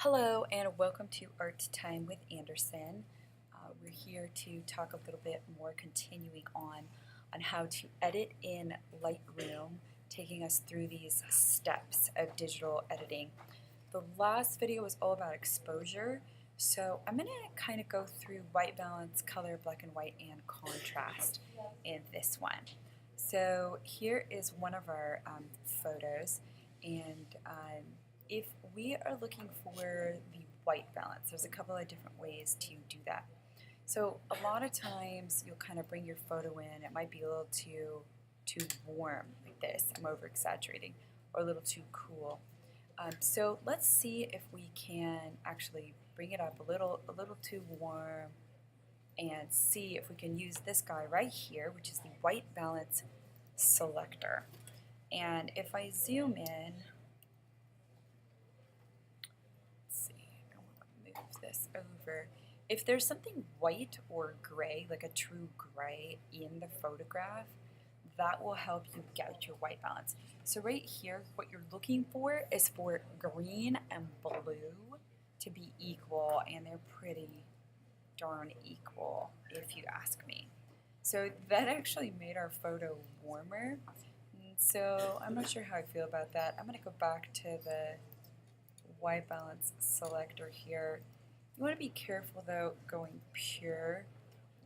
Hello and welcome to Art Time with Anderson. We're here to talk a little bit more, continuing on how to edit in Lightroom, taking us through these steps of digital editing. The last video was all about exposure, so I'm going to kind of go through white balance, color, black and white, and contrast in this one. So here is one of our photos, and if we are looking for the white balance, there's a couple of different ways to do that. So a lot of times you'll kind of bring your photo in, it might be a little too warm like this, I'm over exaggerating, or a little too cool. So let's see if we can actually bring it up a little too warm and see if we can use this guy right here, which is the white balance selector. And if I zoom in, this over. If there's something white or gray, like a true gray in the photograph, that will help you get your white balance. So right here, what you're looking for is for green and blue to be equal, and they're pretty darn equal if you ask me. So that actually made our photo warmer. And so I'm not sure how I feel about that. I'm going to go back to the white balance selector here. You want to be careful though going pure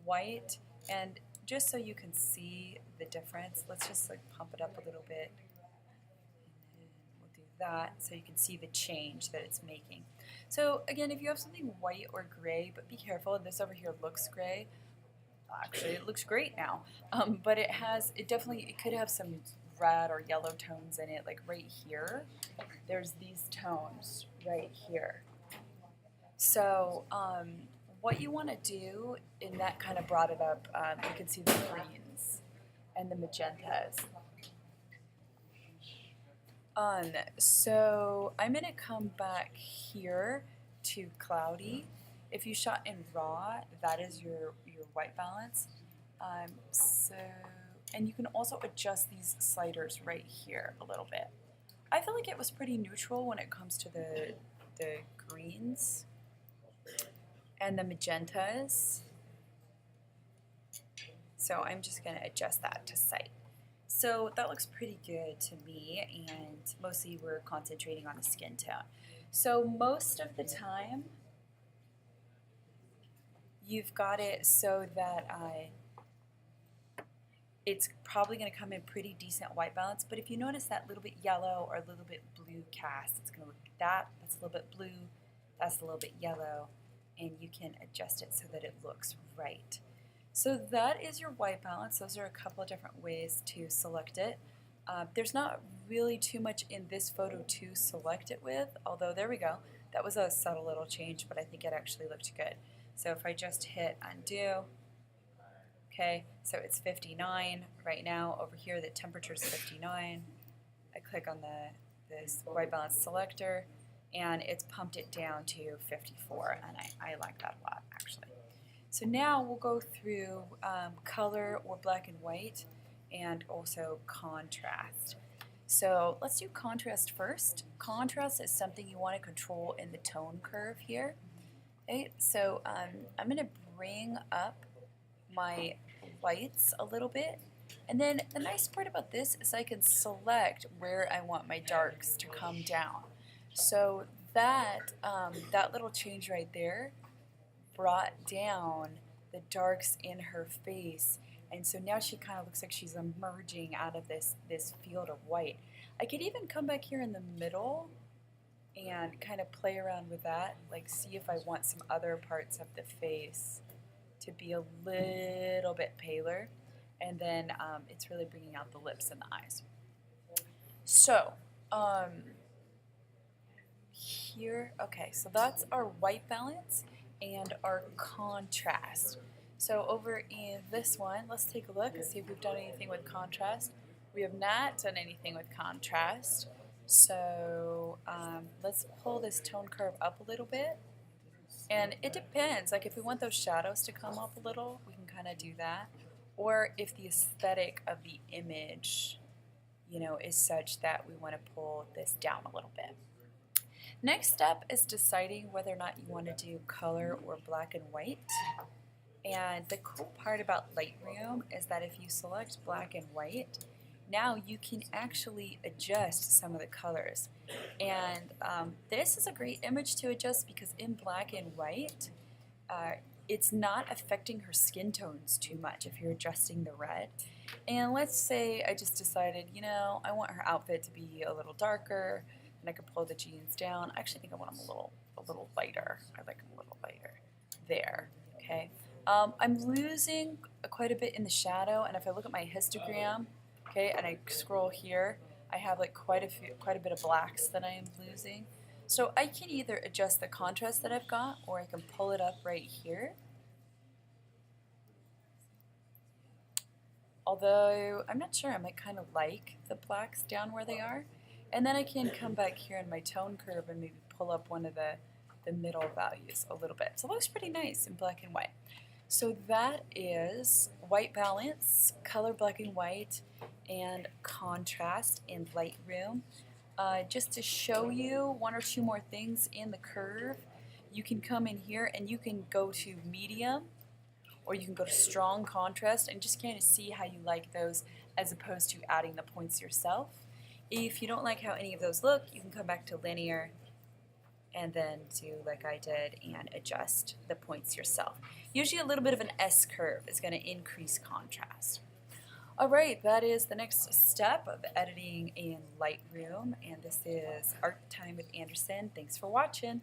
white, and just so you can see the difference, let's just like pump it up a little bit, and then we'll do that so you can see the change that it's making. So again, if you have something white or gray, but be careful, this over here looks gray. Actually, it looks great now, but it could have some red or yellow tones in it, like right here. There's these tones right here. So what you want to do, and that kind of brought it up, you can see the greens and the magentas. So I'm going to come back here to cloudy. If you shot in raw, that is your white balance. And you can also adjust these sliders right here a little bit. I feel like it was pretty neutral when it comes to the greens and the magentas. So I'm just going to adjust that to sight. So that looks pretty good to me, and mostly we're concentrating on the skin tone. So most of the time you've got it so that it's probably going to come in pretty decent white balance, but if you notice that little bit yellow or a little bit blue cast, it's going to look like that. That's a little bit blue, that's a little bit yellow, and you can adjust it so that it looks right. So that is your white balance. Those are a couple of different ways to select it. There's not really too much in this photo to select it with, although there we go. That was a subtle little change, but I think it actually looked good. So if I just hit undo, okay, so it's 59 right now. Over here, the temperature is 59. I click on this white balance selector, and it's pumped it down to 54, and I like that a lot, actually. So now we'll go through color or black and white, and also contrast. So let's do contrast first. Contrast is something you want to control in the tone curve here. Okay, so I'm going to bring up my whites a little bit, and then the nice part about this is I can select where I want my darks to come down. So that little change right there brought down the darks in her face, and so now she kind of looks like she's emerging out of this field of white. I could even come back here in the middle and kind of play around with that, like see if I want some other parts of the face to be a little bit paler, and then it's really bringing out the lips and the eyes. So here, okay, so that's our white balance and our contrast. So over in this one, let's take a look and see if we've done anything with contrast. We have not done anything with contrast. So let's pull this tone curve up a little bit. And it depends, like if we want those shadows to come up a little, we can kind of do that. Or if the aesthetic of the image, is such that we want to pull this down a little bit. Next step is deciding whether or not you want to do color or black and white. And the cool part about Lightroom is that if you select black and white, now you can actually adjust some of the colors. And this is a great image to adjust because in black and white, it's not affecting her skin tones too much if you're adjusting the red. And let's say I just decided, you know, I want her outfit to be a little darker, and I can pull the jeans down. I actually think I want them a little lighter. I like them a little lighter. There, okay. I'm losing quite a bit in the shadow, and if I look at my histogram, okay, and I scroll here, I have like quite a bit of blacks that I am losing. So I can either adjust the contrast that I've got, or I can pull it up right here. Although I'm not sure, I might kind of like the blacks down where they are. And then I can come back here in my tone curve and maybe pull up one of the middle values a little bit. So it looks pretty nice in black and white. So that is white balance, color black and white, and contrast in Lightroom. Just to show you one or two more things in the curve, you can come in here and you can go to medium, or you can go to strong contrast and just kind of see how you like those as opposed to adding the points yourself. If you don't like how any of those look, you can come back to linear and then do like I did and adjust the points yourself. Usually a little bit of an S curve is going to increase contrast. Alright, that is the next step of editing in Lightroom, and this is Art Time with Anderson. Thanks for watching.